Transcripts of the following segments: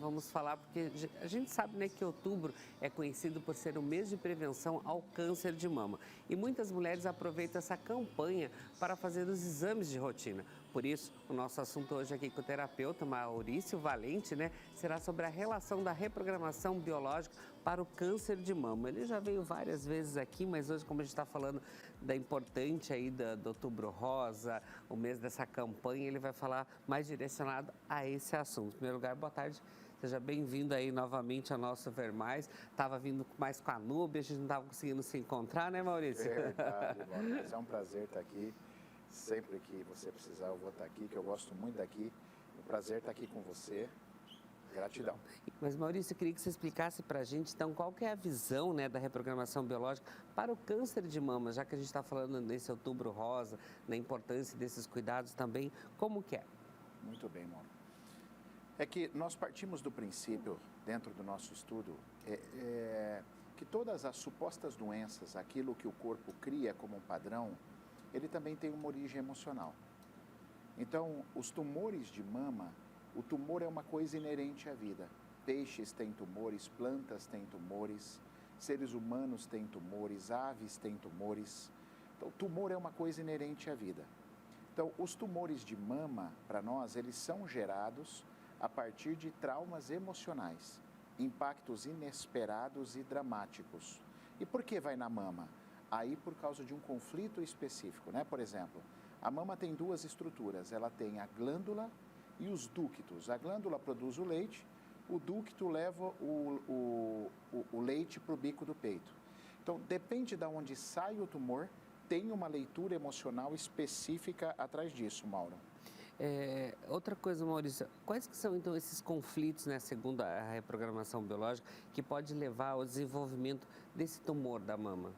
vamos falar, porque a gente sabe, né, que outubro é conhecido por ser o mês de prevenção ao câncer de mama. E muitas mulheres aproveitam essa campanha para fazer os exames de rotina. Por isso, o nosso assunto hoje aqui com o terapeuta Maurício Valente, né, será sobre a relação da reprogramação biológica para o câncer de mama. Ele já veio várias vezes aqui, mas hoje, como a gente está falando da importante aí do Outubro Rosa, o mês dessa campanha, ele vai falar mais direcionado a esse assunto. Em primeiro lugar, boa tarde. Seja bem-vindo aí novamente ao nosso Ver Mais. Estava vindo mais com a Núbia, a gente não estava conseguindo se encontrar, né, Maurício? É verdade, Mauro, mas é um prazer estar aqui. Sempre que você precisar, eu vou estar aqui, que eu gosto muito daqui. É um prazer estar aqui com você. Gratidão. Mas, Maurício, eu queria que você explicasse para a gente, então, qual que é a visão, né, da reprogramação biológica para o câncer de mama, já que a gente está falando nesse Outubro Rosa, na importância desses cuidados também, como que é? Muito bem, Mauro. É que nós partimos do princípio, dentro do nosso estudo, que todas as supostas doenças, aquilo que o corpo cria como um padrão, ele também tem uma origem emocional. Então, os tumores de mama, o tumor é uma coisa inerente à vida. Peixes têm tumores, plantas têm tumores, seres humanos têm tumores, aves têm tumores. Então, tumor é uma coisa inerente à vida. Então, os tumores de mama, para nós, eles são gerados a partir de traumas emocionais, impactos inesperados e dramáticos. E por que vai na mama? Aí por causa de um conflito específico, né? Por exemplo, a mama tem duas estruturas, ela tem a glândula e os ductos. A glândula produz o leite, o ducto leva o leite para o bico do peito. Então, depende de onde sai o tumor, tem uma leitura emocional específica atrás disso, Mauro. Outra coisa, Maurício, quais que são então esses conflitos, né, segundo a reprogramação biológica, que pode levar ao desenvolvimento desse tumor da mama?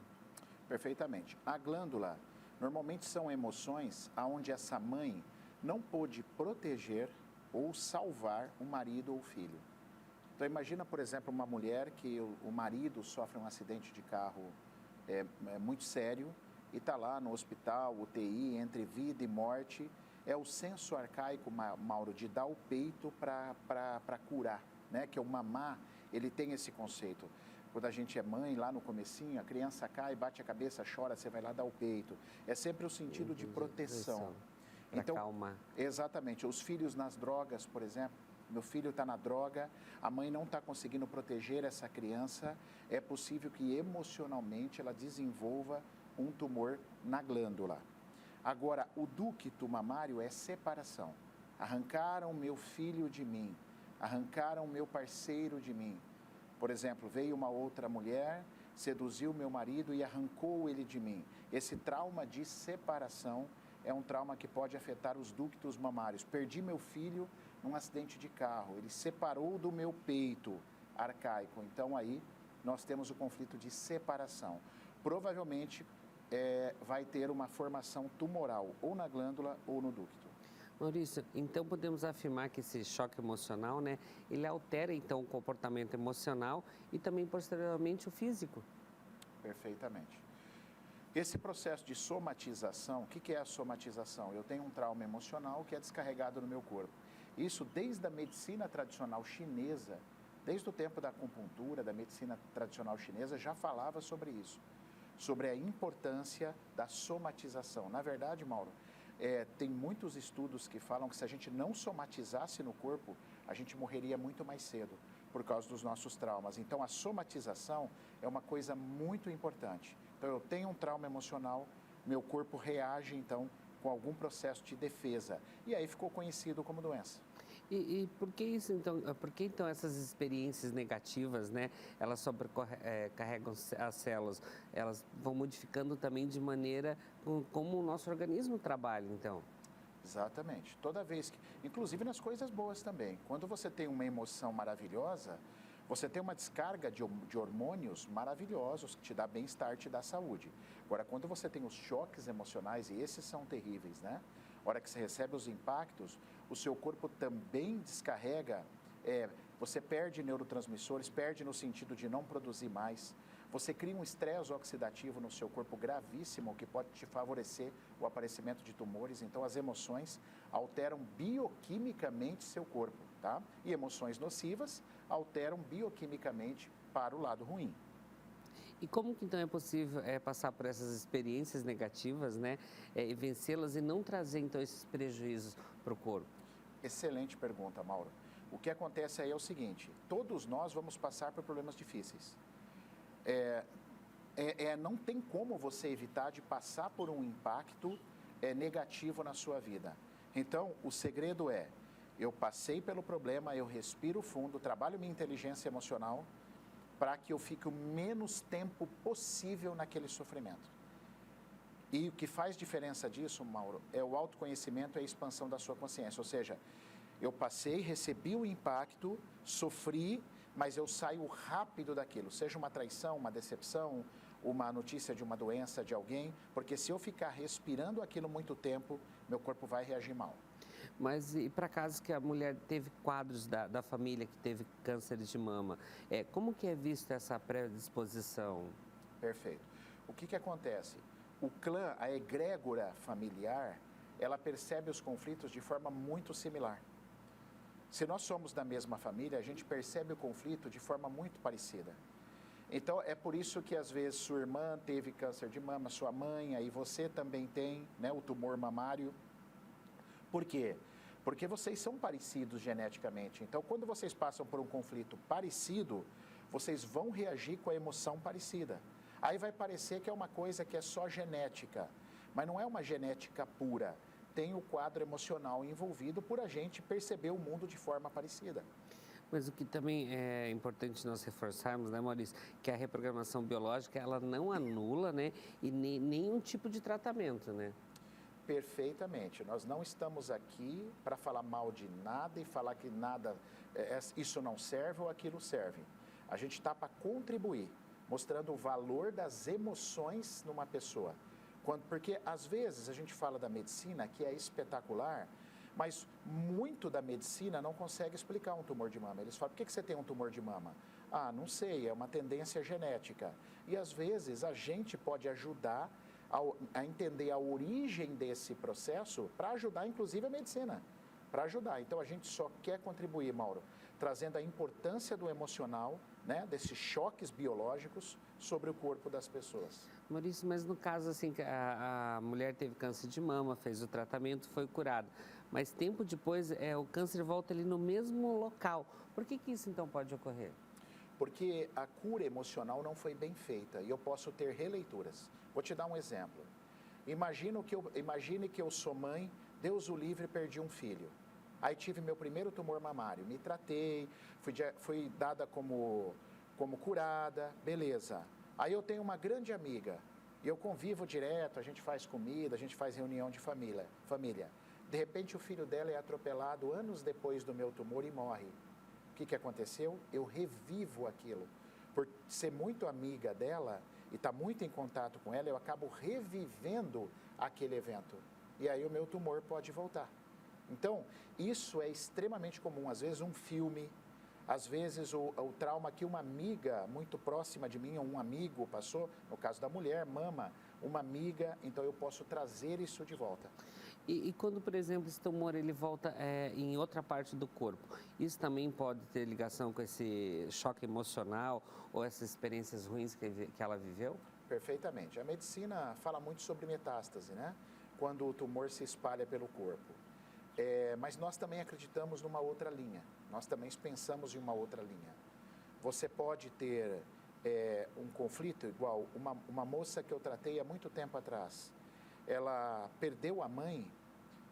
Perfeitamente. A glândula, normalmente são emoções onde essa mãe não pôde proteger ou salvar o marido ou o filho. Então imagina, por exemplo, uma mulher que o marido sofre um acidente de carro muito sério e está lá no hospital, UTI, entre vida e morte. É o senso arcaico, Mauro, de dar o peito para curar, né? Que o mamar, ele tem esse conceito. Quando a gente é mãe, lá no comecinho, a criança cai, bate a cabeça, chora, você vai lá dar o peito. É sempre o sentido de proteção. Então, acalmar. Exatamente. Os filhos nas drogas, por exemplo, meu filho está na droga, a mãe não está conseguindo proteger essa criança, é possível que emocionalmente ela desenvolva um tumor na glândula. Agora, o ducto mamário é separação. Arrancaram meu filho de mim, arrancaram meu parceiro de mim. Por exemplo, veio uma outra mulher, seduziu meu marido e arrancou ele de mim. Esse trauma de separação é um trauma que pode afetar os ductos mamários. Perdi meu filho num acidente de carro, ele separou do meu peito arcaico. Então aí nós temos o conflito de separação. Provavelmente vai ter uma formação tumoral ou na glândula ou no ducto. Maurício, então podemos afirmar que esse choque emocional, né, ele altera então o comportamento emocional e também posteriormente o físico? Perfeitamente. Esse processo de somatização, o que é a somatização? Eu tenho um trauma emocional que é descarregado no meu corpo. Isso desde a medicina tradicional chinesa, desde o tempo da acupuntura, da medicina tradicional chinesa, já falava sobre isso, sobre a importância da somatização. Na verdade, Mauro, tem muitos estudos que falam que se a gente não somatizasse no corpo, a gente morreria muito mais cedo por causa dos nossos traumas. Então, a somatização é uma coisa muito importante. Então, eu tenho um trauma emocional, meu corpo reage, então, com algum processo de defesa. E aí ficou conhecido como doença. E por que isso, então, por que então essas experiências negativas, né, elas sobrecarregam as células, elas vão modificando também de maneira como o nosso organismo trabalha, então? Exatamente. Toda vez que, inclusive nas coisas boas também, quando você tem uma emoção maravilhosa, você tem uma descarga de hormônios maravilhosos que te dá bem-estar, te dá saúde. Agora, quando você tem os choques emocionais, e esses são terríveis, né? A hora que você recebe os impactos, o seu corpo também descarrega, você perde neurotransmissores, perde no sentido de não produzir mais. Você cria um estresse oxidativo no seu corpo gravíssimo que pode te favorecer o aparecimento de tumores. Então, as emoções alteram bioquimicamente seu corpo, tá? tá? E emoções nocivas alteram bioquimicamente para o lado ruim. E como que então é possível passar por essas experiências negativas, né, e vencê-las e não trazer então esses prejuízos para o corpo? Excelente pergunta, Mauro. O que acontece aí é o seguinte, todos nós vamos passar por problemas difíceis. Não tem como você evitar de passar por um impacto negativo na sua vida. Então, o segredo é, eu passei pelo problema, eu respiro fundo, trabalho minha inteligência emocional para que eu fique o menos tempo possível naquele sofrimento. E o que faz diferença disso, Mauro, é o autoconhecimento e a expansão da sua consciência. Ou seja, eu passei, recebi o impacto, sofri, mas eu saio rápido daquilo. Seja uma traição, uma decepção, uma notícia de uma doença de alguém, porque se eu ficar respirando aquilo muito tempo, meu corpo vai reagir mal. Mas e para casos que a mulher teve quadros da família que teve câncer de mama, como que é vista essa predisposição? Perfeito. O que acontece? O clã, a egrégora familiar, ela percebe os conflitos de forma muito similar. Se nós somos da mesma família, a gente percebe o conflito de forma muito parecida. Então, é por isso que às vezes sua irmã teve câncer de mama, sua mãe, aí você também tem, né, o tumor mamário. Por quê? Porque vocês são parecidos geneticamente. Então, quando vocês passam por um conflito parecido, vocês vão reagir com a emoção parecida. Aí vai parecer que é uma coisa que é só genética, mas não é uma genética pura. Tem o quadro emocional envolvido por a gente perceber o mundo de forma parecida. Mas o que também é importante nós reforçarmos, né, Maurício, que a reprogramação biológica, ela não anula, né, e nenhum tipo de tratamento, né? Perfeitamente. Nós não estamos aqui para falar mal de nada e falar que nada, isso não serve ou aquilo serve. A gente está para contribuir, mostrando o valor das emoções numa pessoa. Porque às vezes a gente fala da medicina, que é espetacular, mas muito da medicina não consegue explicar um tumor de mama. Eles falam, por que você tem um tumor de mama? Ah, não sei, é uma tendência genética. E às vezes a gente pode ajudar a entender a origem desse processo para ajudar, inclusive, a medicina. Para ajudar. Então, a gente só quer contribuir, Mauro, trazendo a importância do emocional, né, desses choques biológicos sobre o corpo das pessoas. Maurício, mas no caso assim, que a mulher teve câncer de mama, fez o tratamento, foi curada, mas tempo depois o câncer volta ali no mesmo local. Por que isso então pode ocorrer? Porque a cura emocional não foi bem feita e eu posso ter releituras. Vou te dar um exemplo. Imagine que eu sou mãe, Deus o livre, perdi um filho. Aí tive meu primeiro tumor mamário, me tratei, fui dada como curada, beleza. Aí eu tenho uma grande amiga e eu convivo direto, a gente faz comida, a gente faz reunião de família. De repente o filho dela é atropelado anos depois do meu tumor e morre. O que aconteceu? Eu revivo aquilo. Por ser muito amiga dela e estar muito em contato com ela, eu acabo revivendo aquele evento. E aí o meu tumor pode voltar. Então, isso é extremamente comum. Às vezes um filme, às vezes o trauma que uma amiga muito próxima de mim, ou um amigo passou, no caso da mulher, mama, uma amiga, então eu posso trazer isso de volta. E quando, por exemplo, esse tumor ele volta em outra parte do corpo, isso também pode ter ligação com esse choque emocional ou essas experiências ruins que ela viveu? Perfeitamente. A medicina fala muito sobre metástase, né? Quando o tumor se espalha pelo corpo. Mas nós também acreditamos numa outra linha. Nós também pensamos em uma outra linha. Você pode ter um conflito igual uma moça que eu tratei há muito tempo atrás. Ela perdeu a mãe.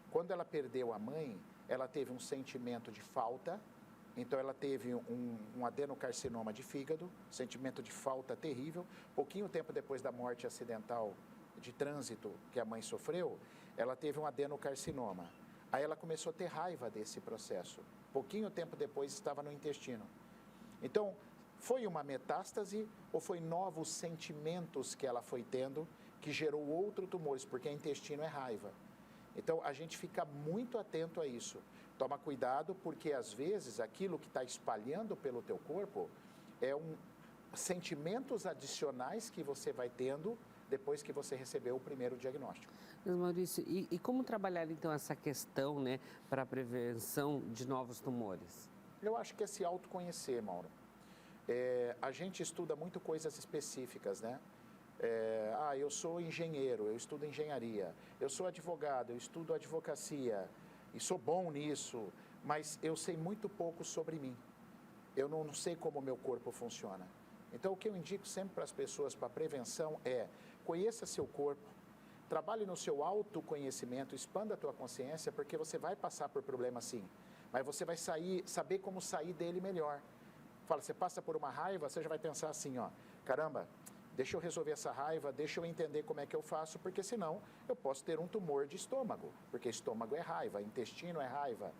Quando ela perdeu a mãe, ela teve um sentimento de falta. Então, ela teve um adenocarcinoma de fígado, sentimento de falta terrível. Pouquinho tempo depois da morte acidental de trânsito que a mãe sofreu, ela teve um adenocarcinoma. Aí ela começou a ter raiva desse processo. Pouquinho tempo depois estava no intestino. Então, foi uma metástase ou foi novos sentimentos que ela foi tendo que gerou outros tumores, porque intestino é raiva. Então, a gente fica muito atento a isso. Toma cuidado, porque às vezes aquilo que está espalhando pelo teu corpo sentimentos adicionais que você vai tendo depois que você recebeu o primeiro diagnóstico. Mas, Maurício, e como trabalhar então essa questão, né, para a prevenção de novos tumores? Eu acho que é se autoconhecer, Mauro. A gente estuda muito coisas específicas, né? Eu sou engenheiro, eu estudo engenharia. Eu sou advogado, eu estudo advocacia e sou bom nisso, mas eu sei muito pouco sobre mim. Eu não sei como o meu corpo funciona. Então, o que eu indico sempre para as pessoas para prevenção é: conheça seu corpo, trabalhe no seu autoconhecimento, expanda a tua consciência, porque você vai passar por problemas sim, mas você vai saber como sair dele melhor. Fala, você passa por uma raiva, você já vai pensar assim, ó, caramba, deixa eu resolver essa raiva, deixa eu entender como é que eu faço, porque senão eu posso ter um tumor de estômago, porque estômago é raiva, intestino é raiva.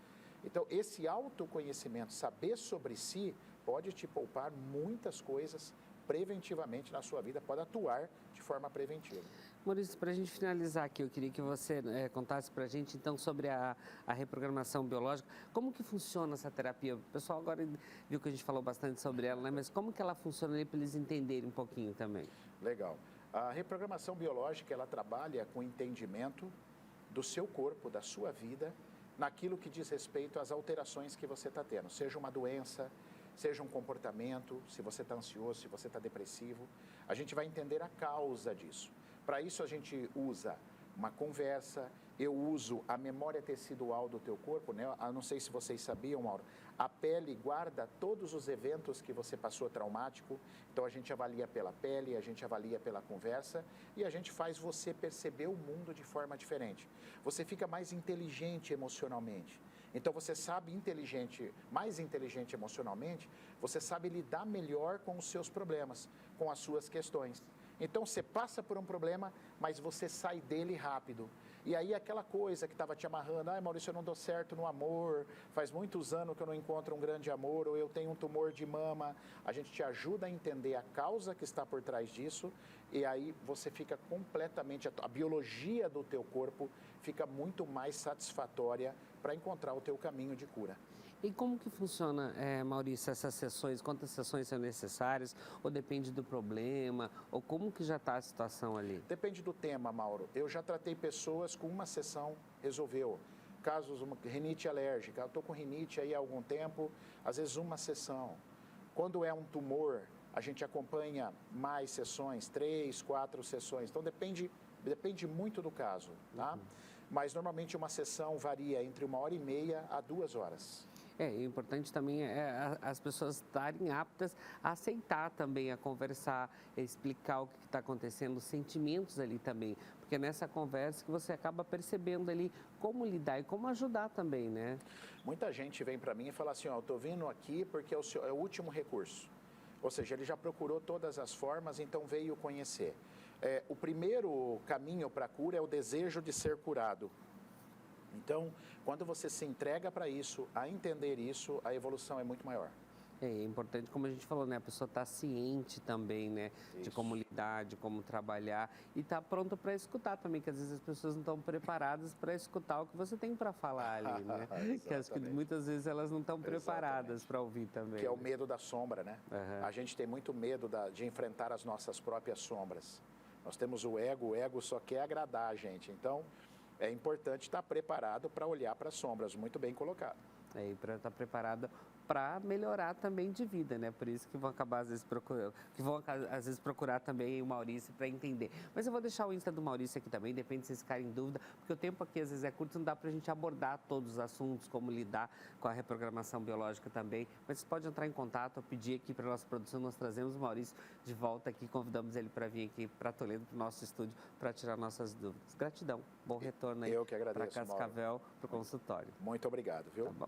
Então, esse autoconhecimento, saber sobre si, pode te poupar muitas coisas preventivamente na sua vida, pode atuar de forma preventiva. Maurício, para a gente finalizar aqui, eu queria que você contasse para a gente, então, sobre a reprogramação biológica. Como que funciona essa terapia? O pessoal agora viu que a gente falou bastante sobre ela, né? Mas como que ela funciona ali para eles entenderem um pouquinho também? Legal. A reprogramação biológica, ela trabalha com o entendimento do seu corpo, da sua vida, naquilo que diz respeito às alterações que você está tendo. Seja uma doença, seja um comportamento, se você está ansioso, se você está depressivo. A gente vai entender a causa disso. Para isso, a gente usa uma conversa, eu uso a memória tecidual do teu corpo, né? Eu não sei se vocês sabiam, Mauro, a pele guarda todos os eventos que você passou traumático, então a gente avalia pela pele, a gente avalia pela conversa e a gente faz você perceber o mundo de forma diferente. Você fica mais inteligente emocionalmente. Então você sabe mais inteligente emocionalmente, você sabe lidar melhor com os seus problemas, com as suas questões. Então você passa por um problema, mas você sai dele rápido. E aí aquela coisa que estava te amarrando, Maurício, eu não dou certo no amor, faz muitos anos que eu não encontro um grande amor, ou eu tenho um tumor de mama. A gente te ajuda a entender a causa que está por trás disso, e aí você fica completamente, a biologia do teu corpo fica muito mais satisfatória para encontrar o teu caminho de cura. E como que funciona, Maurício, essas sessões? Quantas sessões são necessárias? Ou depende do problema? Ou como que já está a situação ali? Depende do tema, Mauro. Eu já tratei pessoas com uma sessão, resolveu. Casos, rinite alérgica. Eu estou com rinite aí há algum tempo, às vezes uma sessão. Quando é um tumor, a gente acompanha mais sessões, 3, 4 sessões. Então, depende muito do caso, tá? Mas, normalmente, uma sessão varia entre 1h30 a 2 horas. O importante também é as pessoas estarem aptas a aceitar também, a conversar, a explicar o que está acontecendo, os sentimentos ali também. Porque é nessa conversa que você acaba percebendo ali como lidar e como ajudar também, né? Muita gente vem para mim e fala assim, eu estou vindo aqui porque é o último recurso. Ou seja, ele já procurou todas as formas, então veio conhecer. O primeiro caminho para a cura é o desejo de ser curado. Então, quando você se entrega para isso, a entender isso, a evolução é muito maior. É importante, como a gente falou, né? A pessoa está ciente também, né? Isso. De como lidar, de como trabalhar e está pronta para escutar também, que às vezes as pessoas não estão preparadas para escutar o que você tem para falar ali, né? Que acho que muitas vezes elas não estão preparadas para ouvir também. Que é o medo da sombra, né? Uhum. A gente tem muito medo de enfrentar as nossas próprias sombras. Nós temos o ego só quer agradar a gente, então é importante estar preparado para olhar para as sombras, muito bem colocado. E para estar preparado para melhorar também de vida, né? Por isso que vão acabar às vezes procurar também o Maurício para entender. Mas eu vou deixar o Insta do Maurício aqui também, depende se vocês ficarem em dúvida, porque o tempo aqui às vezes é curto, não dá para a gente abordar todos os assuntos, como lidar com a reprogramação biológica também. Mas você pode entrar em contato, ou pedir aqui para a nossa produção, nós trazemos o Maurício de volta aqui, convidamos ele para vir aqui para Toledo, para o nosso estúdio, para tirar nossas dúvidas. Gratidão, bom retorno aí para Cascavel, para o consultório. Muito obrigado, viu? Tá bom.